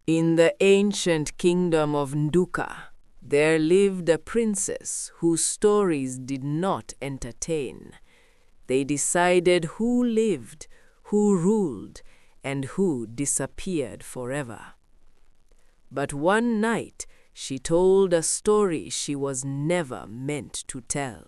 In the ancient kingdom of Nduka, there lived a princess whose stories did not entertain. They decided who lived, who ruled, and who disappeared forever. But one night, she told a story she was never meant to tell.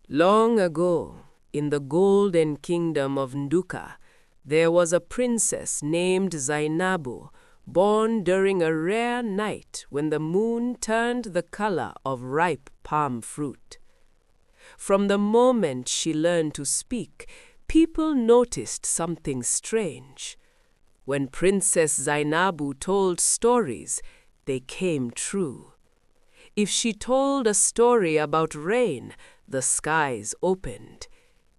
Long ago, in the golden kingdom of Nduka, there was a princess named Zainabu, born during a rare night when the moon turned the color of ripe palm fruit. From the moment she learned to speak, people noticed something strange. When Princess Zainabu told stories, they came true. If she told a story about rain, the skies opened.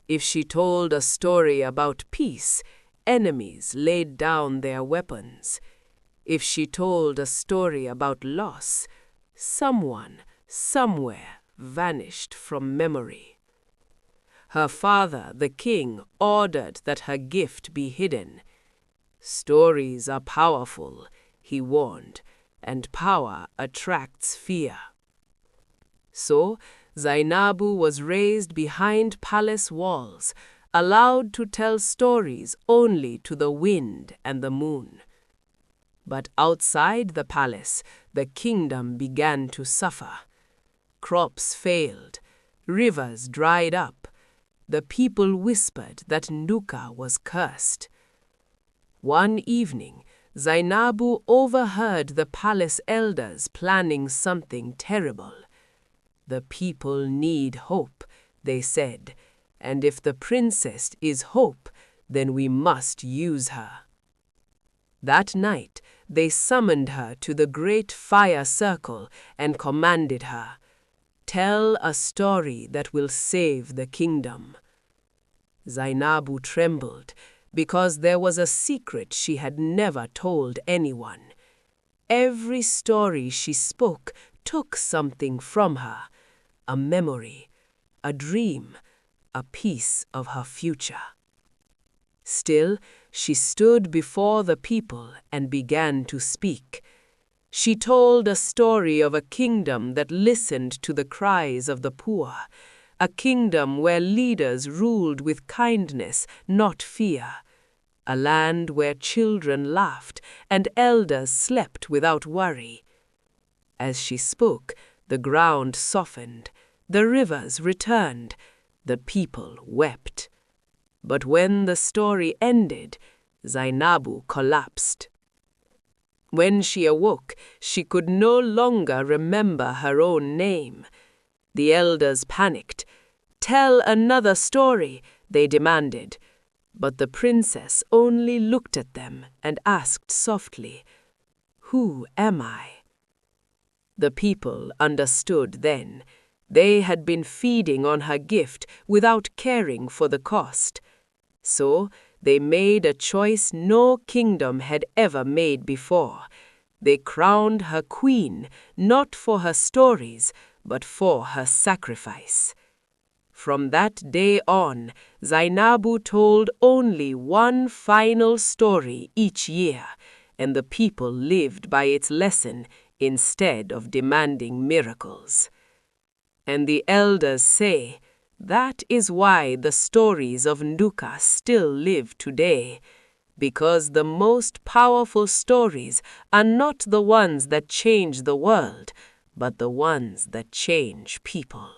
If she told a story about peace, enemies laid down their weapons. If she told a story about loss, someone, somewhere, vanished from memory. Her father, the king, ordered that her gift be hidden. Stories are powerful, he warned, and power attracts fear. So, Zainabu was raised behind palace walls, allowed to tell stories only to the wind and the moon. But outside the palace, the kingdom began to suffer. Crops failed, rivers dried up. The people whispered that Nduka was cursed. One evening, Zainabu overheard the palace elders planning something terrible. The people need hope, they said, and if the princess is hope, then we must use her. That night, they summoned her to the great fire circle and commanded her, "Tell a story that will save the kingdom." Zainabu trembled because there was a secret she had never told anyone. Every story she spoke took something from her, a memory, a dream, a piece of her future. Still, she stood before the people and began to speak. She told a story of a kingdom that listened to the cries of the poor, a kingdom where leaders ruled with kindness, not fear, a land where children laughed and elders slept without worry. As she spoke, the ground softened, the rivers returned, the people wept. But when the story ended, Zainabu collapsed. When she awoke, she could no longer remember her own name. The elders panicked. "Tell another story," they demanded. But the princess only looked at them and asked softly, "Who am I?" The people understood then. They had been feeding on her gift without caring for the cost. So they made a choice no kingdom had ever made before. They crowned her queen, not for her stories, but for her sacrifice. From that day on, Zainabu told only one final story each year, and the people lived by its lesson instead of demanding miracles. And the elders say, that is why the stories of Nduka still live today, because the most powerful stories are not the ones that change the world, but the ones that change people.